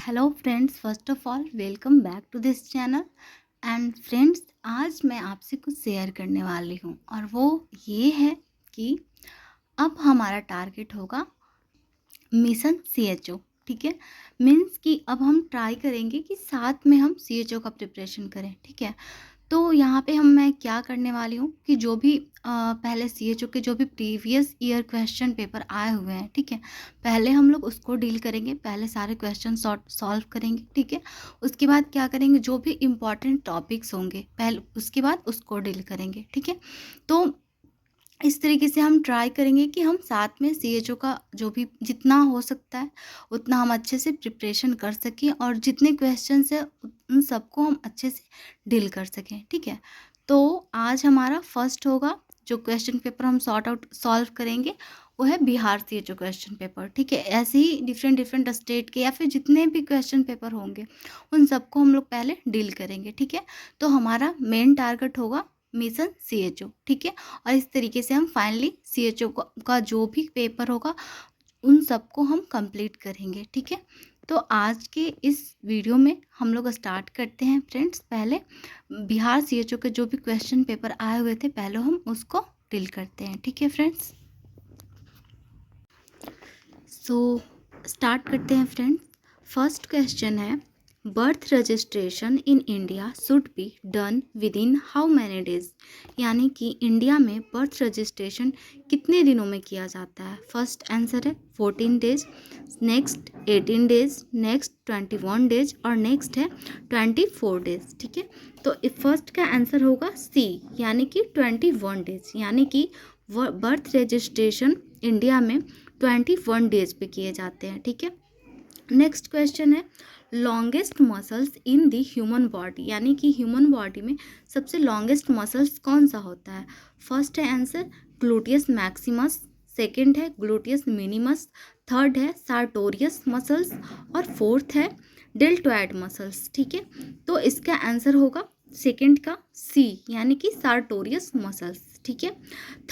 Hello friends, first of all welcome back to this channel. And friends, आज मैं आपसे कुछ शेयर करने वाली हूँ और वो ये है कि अब हमारा टारगेट होगा मिशन सीएचओ। ठीक है, मीन्स कि अब हम ट्राई करेंगे कि साथ में हम सीएचओ का प्रिपरेशन करें। ठीक है, तो यहाँ पे मैं क्या करने वाली हूँ कि जो भी पहले सीएचओ के जो भी प्रीवियस ईयर क्वेश्चन पेपर आए हुए हैं, ठीक है, पहले हम लोग उसको डील करेंगे। पहले सारे क्वेश्चन सॉल्व करेंगे। ठीक है, उसके बाद क्या करेंगे, जो भी इम्पॉर्टेंट टॉपिक्स होंगे पहले उसके बाद उसको डील करेंगे। ठीक है, तो इस तरीके से हम ट्राई करेंगे कि हम साथ में सीएचओ का जो भी जितना हो सकता है उतना हम अच्छे से प्रिपरेशन कर सकें और जितने क्वेश्चंस है उन सबको हम अच्छे से डील कर सकें। ठीक है, तो आज हमारा फर्स्ट होगा जो क्वेश्चन पेपर हम सॉल्व करेंगे वो है बिहार सीएचओ क्वेश्चन पेपर। ठीक है, ऐसे ही डिफरेंट डिफरेंट स्टेट के या फिर जितने भी क्वेश्चन पेपर होंगे उन सबको हम लोग पहले डील करेंगे। ठीक है, तो हमारा मेन टारगेट होगा मिशन सीएचओ। ठीक है, और इस तरीके से हम फाइनली सीएचओ का जो भी पेपर होगा उन सबको हम कंप्लीट करेंगे। ठीक है, तो आज के इस वीडियो में हम लोग स्टार्ट करते हैं फ्रेंड्स। पहले बिहार सीएचओ के जो भी क्वेश्चन पेपर आए हुए थे पहले हम उसको डील करते हैं। ठीक है फ्रेंड्स, सो स्टार्ट करते हैं फ्रेंड्स। फर्स्ट क्वेश्चन है, birth registration in India should be done with in how many days. यानी कि इंडिया में बर्थ रजिस्ट्रेशन कितने दिनों में किया जाता है। फर्स्ट आंसर है 14 days, next 18 days, next 21 days और नेक्स्ट है 24 डेज। ठीक है, तो फर्स्ट का आंसर होगा सी, यानी कि 21 डेज, यानी कि बर्थ रजिस्ट्रेशन इंडिया में 21 डेज पे किए जाते हैं। ठीक है, नेक्स्ट क्वेश्चन है, longest muscles in the human body. यानी कि ह्यूमन बॉडी में सबसे लॉन्गेस्ट मसल्स कौन सा होता है। फर्स्ट है आंसर ग्लूटियस मैक्सिमस, सेकंड है ग्लूटियस मिनिमस, थर्ड है सार्टोरियस मसल्स और फोर्थ है डेल्टोइड मसल्स। ठीक है, तो इसका आंसर होगा सेकंड का सी, यानी कि सार्टोरियस मसल्स। ठीक है,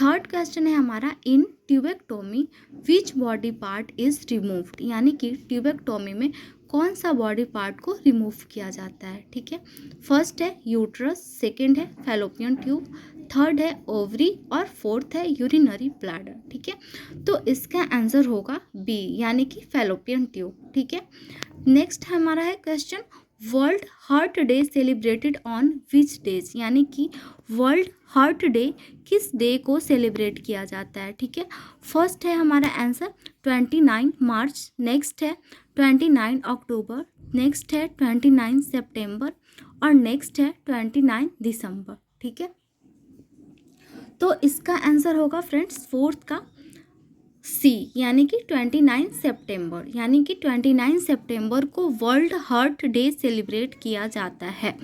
थर्ड क्वेश्चन है हमारा, in tubectomy which body part is removed. यानी कि ट्यूबेक्टोमी में कौन सा बॉडी पार्ट को रिमूव किया जाता है। ठीक है, फर्स्ट है यूट्रस, सेकंड है फैलोपियन ट्यूब, थर्ड है ओवरी और फोर्थ है यूरिनरी ब्लैडर। ठीक है, तो इसका आंसर होगा बी, यानी कि फैलोपियन ट्यूब। ठीक है, नेक्स्ट हमारा है question, world heart day celebrated on which days. यानी कि वर्ल्ड हार्ट डे किस डे को सेलिब्रेट किया जाता है। ठीक है, फर्स्ट है हमारा आंसर 29 मार्च, नेक्स्ट है 29 अक्टूबर, नेक्स्ट है 29 सितंबर और नेक्स्ट है 29 दिसंबर। ठीक है, तो इसका आंसर होगा फ्रेंड्स फोर्थ का सी, यानी कि 29 सितंबर, यानी कि 29 सितंबर को वर्ल्ड हार्ट डे सेलिब्रेट किया जाता है।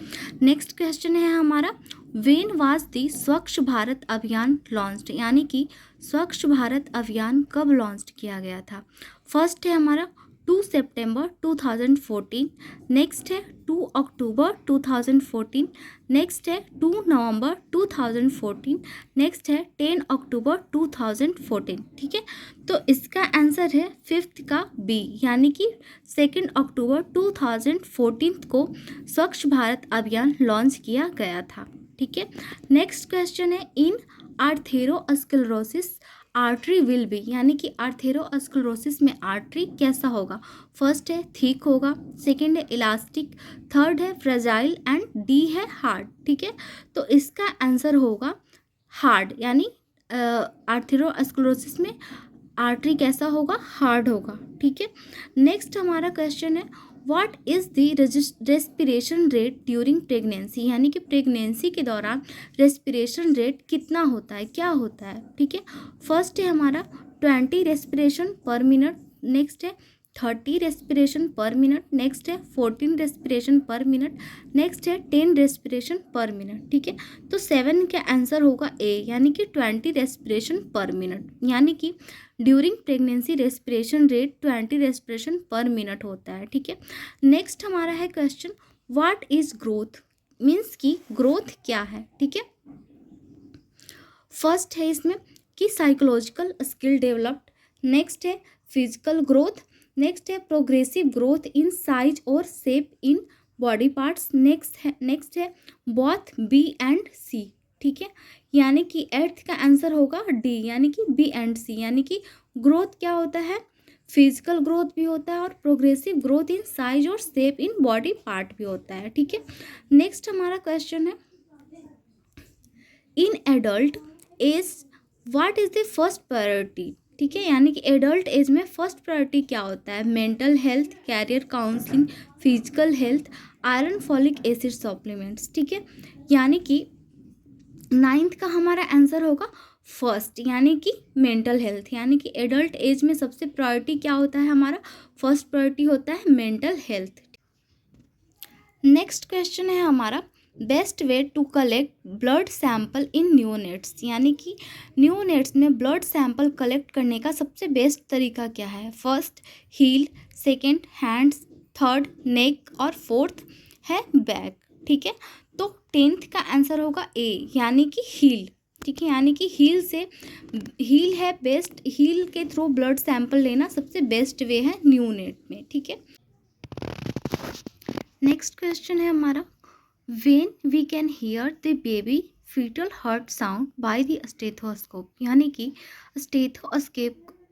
नेक्स्ट क्वेश्चन है हमारा, व्हेन वाज द स्वच्छ भारत अभियान लॉन्च्ड। यानी कि स्वच्छ भारत अभियान कब लॉन्च किया गया था। फर्स्ट है हमारा 2 सितंबर 2014, नेक्स्ट है 2 अक्टूबर 2014, नेक्स्ट है 2 नवंबर 2014, नेक्स्ट है 10 अक्टूबर 2014। ठीक है, तो इसका आंसर है फिफ्थ का बी, यानी कि 2 अक्टूबर 2014 को स्वच्छ भारत अभियान लॉन्च किया गया था। ठीक है, नेक्स्ट क्वेश्चन है, इन आर्थेरोस्क्लेरोसिस आर्टरी विल बी। यानी कि आर्थेरोस्क्लेरोसिस में आर्टरी कैसा होगा। फर्स्ट है थिक होगा, सेकंड है इलास्टिक, थर्ड है फ्रेजाइल एंड डी है हार्ड। ठीक है, तो इसका आंसर होगा हार्ड, यानी आर्थेरोस्क्लेरोसिस में आर्टरी कैसा होगा, हार्ड होगा। ठीक है, नेक्स्ट हमारा क्वेश्चन है, what is the respiration rate during pregnancy. यानी कि प्रेगनेंसी के दौरान रेस्पिरेशन रेट कितना होता है, क्या होता है। ठीक है, फर्स्ट है हमारा 20 रेस्पिरेशन पर मिनट, नेक्स्ट है 30 रेस्पिरेशन पर मिनट, नेक्स्ट है 14 रेस्पिरेशन पर मिनट, नेक्स्ट है 10 रेस्पिरेशन पर मिनट। ठीक है, तो 7 का आंसर होगा ए, यानी कि 20 रेस्पिरेशन पर मिनट, यानी कि during pregnancy respiration rate 20 respiration पर मिनट होता है। ठीक है, नेक्स्ट हमारा है question, what is growth. Means कि ग्रोथ क्या है। ठीक है, फर्स्ट है इसमें कि साइकोलॉजिकल स्किल डेवलप्ड, नेक्स्ट है फिजिकल ग्रोथ, नेक्स्ट है प्रोग्रेसिव ग्रोथ इन साइज और shape in body parts. Next है बोथ बी एंड सी। ठीक है, यानी कि एट्थ का आंसर होगा डी, यानी कि बी एंड सी, यानी कि ग्रोथ क्या होता है, फिजिकल ग्रोथ भी होता है और प्रोग्रेसिव ग्रोथ इन साइज और शेप इन बॉडी पार्ट भी होता है। ठीक है, नेक्स्ट हमारा क्वेश्चन है in adult age what is the first priority. ठीक है, यानी कि एडल्ट एज में फर्स्ट प्रायोरिटी क्या होता है, mental health, career counselling, physical health, iron folic acid supplements. ठीक है, यानी कि नाइन्थ का हमारा आंसर होगा फर्स्ट, यानी कि मेंटल हेल्थ, यानी कि एडल्ट एज में सबसे प्रायोरिटी क्या होता है, हमारा फर्स्ट प्रायोरिटी होता है मेंटल हेल्थ। नेक्स्ट क्वेश्चन है हमारा best way to collect blood sample in neonates, यानी कि न्यूनेट्स में ब्लड सैंपल कलेक्ट करने का सबसे बेस्ट तरीका क्या है, first heel, second hands, third neck और फोर्थ है बैक। ठीक है, तो 10th का आंसर होगा ए, यानी कि हील। ठीक है, यानी कि हील है बेस्ट, हील के थ्रू ब्लड सैंपल लेना सबसे बेस्ट वे है न्यूनेट में। ठीक है, नेक्स्ट क्वेश्चन है हमारा when we can hear the baby foetal heart sound by the stethoscope, यानी कि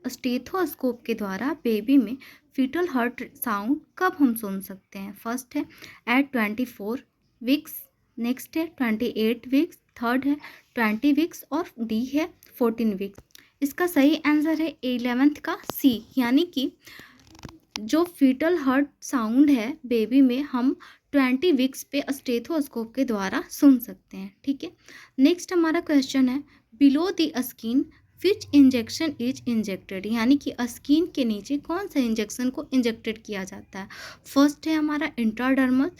स्टेथोस्कोप के द्वारा बेबी में फीटल हार्ट साउंड कब हम सुन सकते हैं। फर्स्ट है एट 24 वीक्स, नेक्स्ट है 28 वीक्स, थर्ड है 20 वीक्स और डी है 14 वीक्स। इसका सही आंसर है 11th का सी, यानी कि जो फीटल हार्ट साउंड है बेबी में हम 20 वीक्स पे स्टेथोस्कोप के द्वारा सुन सकते हैं। ठीक है, नेक्स्ट हमारा क्वेश्चन है below the skin which injection is injected, यानी कि स्किन के नीचे कौन सा इंजेक्शन को इंजेक्टेड किया जाता है। फर्स्ट है हमारा इंट्राडर्मल,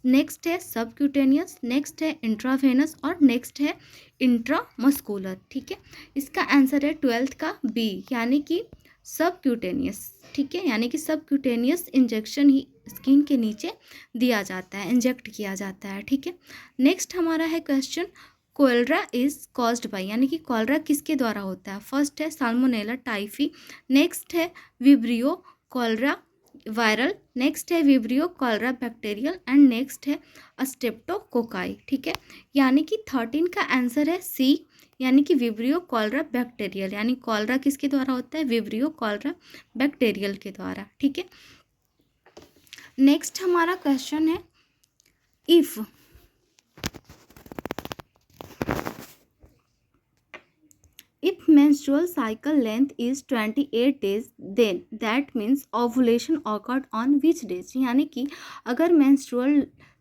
नेक्स्ट है सबक्यूटेनियस, नेक्स्ट है इंट्रावेनस और नेक्स्ट है इंट्रामस्कुलर। ठीक है, इसका आंसर है 12th का बी, यानी कि सबक्यूटेनियस। ठीक है, यानी कि सबक्यूटेनियस इंजेक्शन ही स्किन के नीचे दिया जाता है, इंजेक्ट किया जाता है। ठीक है, नेक्स्ट हमारा है question cholera is caused by, यानी कि कॉलरा किसके द्वारा होता है। फर्स्ट है साल्मोनेला टाइफी, नेक्स्ट है विब्रियो कॉलरा वायरल, नेक्स्ट है Vibrio cholera bacterial and next है स्ट्रेप्टोकोकाई। ठीक है, यानी कि 13 का आंसर है सी, यानी कि विब्रियो कॉलरा बैक्टीरियल, यानी कॉलरा किसके द्वारा होता है, विब्रियो कॉलरा बैक्टीरियल के द्वारा। ठीक है, नेक्स्ट हमारा क्वेश्चन है if menstrual cycle length is 28 days then that means ovulation occurred on which days, यानी कि अगर menstrual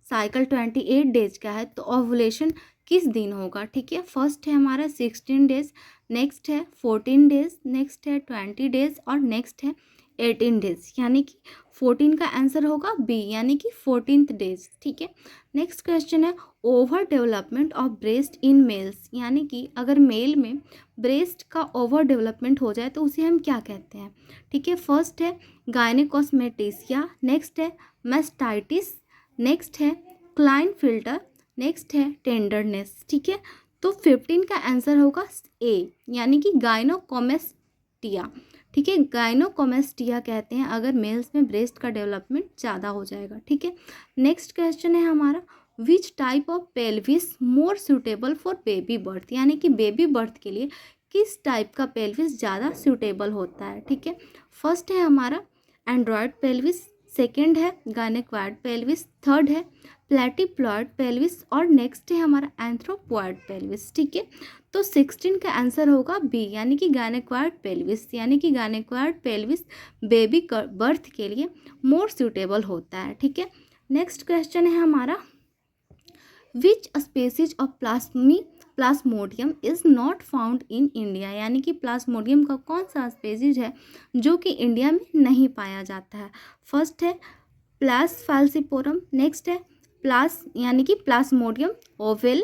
cycle 28 डेज का है तो ओवुलेशन किस दिन होगा। ठीक है, फर्स्ट है हमारा 16 डेज, नेक्स्ट है 14 डेज, नेक्स्ट है 20 डेज और नेक्स्ट है 18 डेज, यानी कि 14 का आंसर होगा बी, यानी कि 14th डेज। ठीक है, नेक्स्ट क्वेश्चन है over development of breast in males, यानी कि अगर मेल में ब्रेस्ट का ओवर डेवलपमेंट हो जाए तो उसे हम क्या कहते हैं। ठीक है, फर्स्ट है गायनेकोस्मेटिसिया, नेक्स्ट है मेस्टाइटिस, नेक्स्ट है क्लाइन फिल्टर, नेक्स्ट है टेंडरनेस। ठीक है, तो 15 का आंसर होगा ए, यानी कि गायनोकोमेस्टिया। ठीक है, गायनोकोमेस्टिया कहते हैं अगर मेल्स में ब्रेस्ट का डेवलपमेंट ज़्यादा हो जाएगा। ठीक है, नेक्स्ट क्वेश्चन है हमारा which type of pelvis more suitable for baby birth, यानी कि बेबी बर्थ के लिए किस टाइप का पेल्विस ज़्यादा सूटेबल होता है। ठीक है, फर्स्ट है हमारा एंड्रॉयड पेल्विस, सेकेंड है गायनेक्वाड पेल्विस, थर्ड है प्लेटिप्लॉयड पेल्विस और नेक्स्ट है हमारा एंथ्रोपॉयड पेल्विस। ठीक है, तो 16 का आंसर होगा बी, यानी कि गायनेक्वाड पेल्विस, यानी कि गायनेक्वाड पेल्विस बेबी बर्थ के लिए मोर सूटेबल होता है। ठीक है, नेक्स्ट क्वेश्चन है हमारा which species of plasmodium is not found in India, यानी कि प्लाज्मोडियम का कौन सा स्पेसीज है जो कि इंडिया में नहीं पाया जाता है। फर्स्ट है प्लास फैल्सिपोरम, नेक्स्ट है यानी कि प्लाज्मोडियम ओवेल,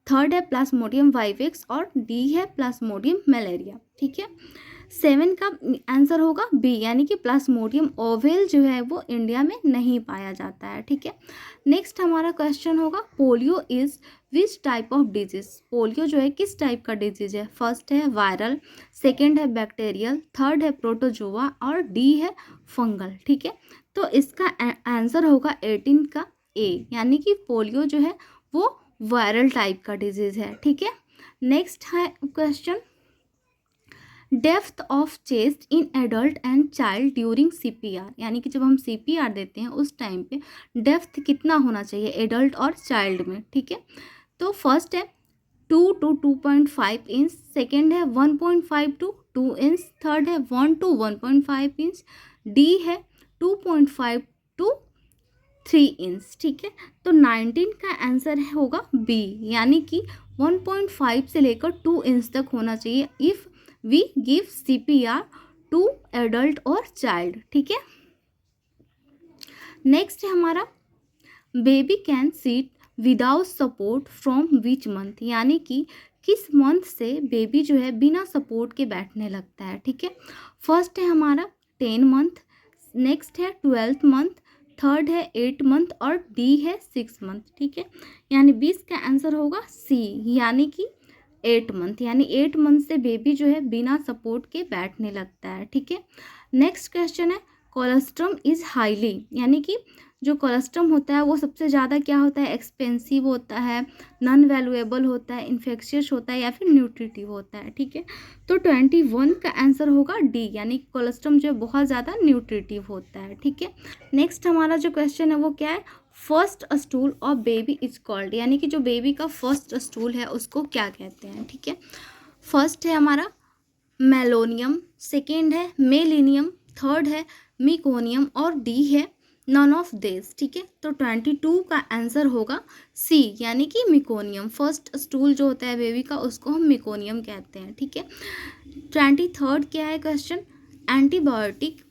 थर्ड है प्लाज्मोडियम वाइवेक्स और डी है प्लाज्मोडियम मलेरिया। ठीक है, 7 का आंसर होगा बी, यानी कि प्लाज्मोडियम ओवेल जो है वो इंडिया में नहीं पाया जाता है, ठीक है। नेक्स्ट हमारा क्वेश्चन होगा polio is which type of disease. Polio जो है किस टाइप का डिजीज है। फर्स्ट है वायरल, सेकेंड है बैक्टीरियल, थर्ड है प्रोटोजोआ और डी है फंगल, ठीक है। तो इसका आंसर होगा 18 का ए, यानी कि पोलियो जो है वो वायरल टाइप का डिजीज है, ठीक है। नेक्स्ट है question depth of chest in adult and child during CPR, यानी कि जब हम सीपीआर देते हैं उस टाइम पे डेप्थ कितना होना चाहिए एडल्ट और चाइल्ड में, ठीक है। तो फर्स्ट है 2 to 2.5 इंच, सेकेंड है 1.5 to 2 इंच, थर्ड है 1 to 1.5 इंच, डी है 2.5 to 3 इंच, ठीक है। तो 19 का आंसर होगा बी, यानी कि 1.5 से लेकर 2 इंच तक होना चाहिए if we give CPR to adult और चाइल्ड, ठीक है। नेक्स्ट है हमारा baby can sit without support from which month, यानी कि किस मंथ से बेबी जो है बिना सपोर्ट के बैठने लगता है, ठीक है। फर्स्ट है हमारा 10 मंथ, नेक्स्ट है 12th मंथ, थर्ड है 8 मंथ और डी है 6 मंथ, ठीक है। यानी 20 का आंसर होगा सी, यानी कि 8 मंथ, यानी 8 मंथ से बेबी जो है बिना सपोर्ट के बैठने लगता है, ठीक है। नेक्स्ट क्वेश्चन है कोलेस्ट्रम इज़ हाईली, यानी कि जो कोलेस्ट्रम होता है वो सबसे ज़्यादा क्या होता है एक्सपेंसिव होता है, नॉन वैल्यूएबल होता है, इन्फेक्शियस होता है या फिर न्यूट्रिटिव होता है, ठीक है। तो 21 का आंसर होगा डी, यानी कोलेस्ट्रम जो है बहुत ज़्यादा न्यूट्रिटिव होता है, ठीक है। नेक्स्ट हमारा जो क्वेश्चन है वो क्या है first stool of baby is called, यानी कि जो बेबी का फर्स्ट स्टूल है उसको क्या कहते हैं, ठीक है। फर्स्ट है हमारा मेलोनियम, सेकेंड है मेलिनियम, थर्ड है मिकोनियम और डी है नॉन ऑफ दिस, ठीक है। तो 22 का आंसर होगा सी, यानी कि मिकोनियम। फर्स्ट स्टूल जो होता है बेबी का उसको हम मिकोनियम कहते हैं, ठीक है। 23rd क्या है क्वेश्चन एंटीबायोटिक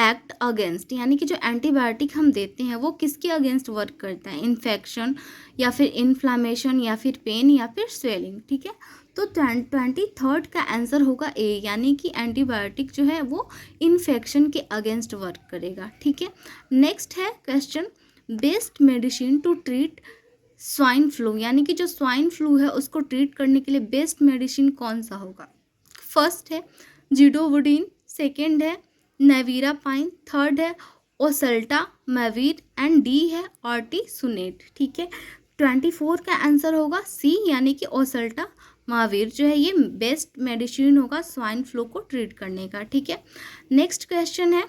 एक्ट अगेंस्ट, यानी कि जो एंटीबायोटिक हम देते हैं वो किसके अगेंस्ट वर्क करता है, इन्फेक्शन या फिर इन्फ्लामेशन या फिर पेन या फिर स्वेलिंग, ठीक है। तो 23rd का आंसर होगा ए, यानी कि एंटीबायोटिक जो है वो इन्फेक्शन के अगेंस्ट वर्क करेगा, ठीक है। नेक्स्ट है question best medicine to treat swine flu, यानी कि जो स्वाइन फ्लू है उसको ट्रीट करने के लिए बेस्ट मेडिसिन कौन सा होगा। फर्स्ट है जिडोवुडीन, सेकेंड है नेवीरा पाइन, थर्ड है ओसल्टा मैवीर एंड डी है ऑर्टिसुनेट, ठीक है। 24 का आंसर होगा सी, यानी कि ओसल्टा मावीर जो है ये बेस्ट मेडिसिन होगा स्वाइन फ्लू को ट्रीट करने का, ठीक है। नेक्स्ट क्वेश्चन है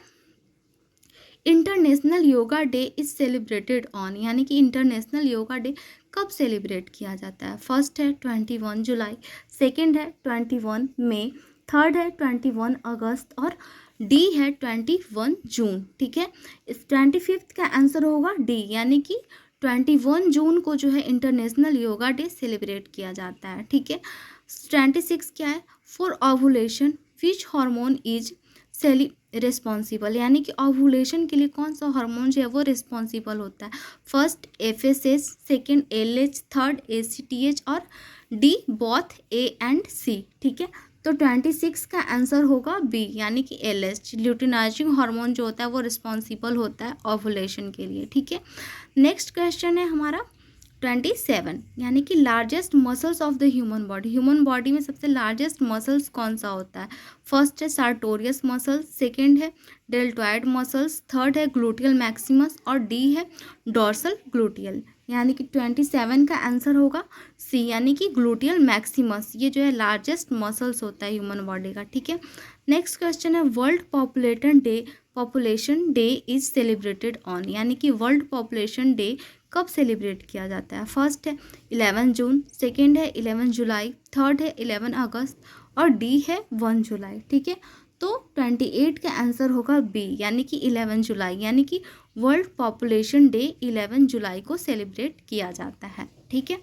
international yoga day is celebrated on, यानी कि इंटरनेशनल योगा डे कब सेलिब्रेट किया जाता है। फर्स्ट है 21 जुलाई, सेकेंड है 21 मई, थर्ड है 21 अगस्त और डी है 21 जून, ठीक है। इस 25th का आंसर होगा डी, यानी कि 21 जून को जो है इंटरनेशनल योगा डे सेलिब्रेट किया जाता है, ठीक है। 26 क्या है for ovulation which hormone is responsible, यानी कि ओवुलेशन के लिए कौन सा हार्मोन जो है वो रिस्पॉन्सिबल होता है। First FSH, second LH, third ACTH और D both A and C, ठीक है। तो 26 का आंसर होगा बी, यानी कि LH ल्यूटिनाइजिंग हार्मोन जो होता है वो रिस्पॉन्सिबल होता है ओवुलेशन के लिए, ठीक है। नेक्स्ट क्वेश्चन है हमारा 27, यानी कि largest muscles of the human body, human body में सबसे लार्जेस्ट मसल्स कौन सा होता है। फर्स्ट है सार्टोरियस मसल्स, सेकेंड है डेल्टॉइड मसल्स, थर्ड है ग्लूटियल मैक्सिमस और डी है डॉर्सल ग्लूटियल, यानी कि 27 का आंसर होगा सी, यानी कि ग्लूटियल मैक्सिमस ये जो है लार्जेस्ट मसल्स होता है ह्यूमन बॉडी का, ठीक है। नेक्स्ट क्वेश्चन है world population day is celebrated on, यानी कि वर्ल्ड पॉपुलेशन डे कब सेलिब्रेट किया जाता है। फर्स्ट है 11 जून, सेकेंड है 11 जुलाई, थर्ड है 11 अगस्त और डी है 1 जुलाई, ठीक है। तो 28 का आंसर होगा बी, यानी कि 11 जुलाई, यानी कि वर्ल्ड पॉपुलेशन डे 11 जुलाई को सेलिब्रेट किया जाता है, ठीक है।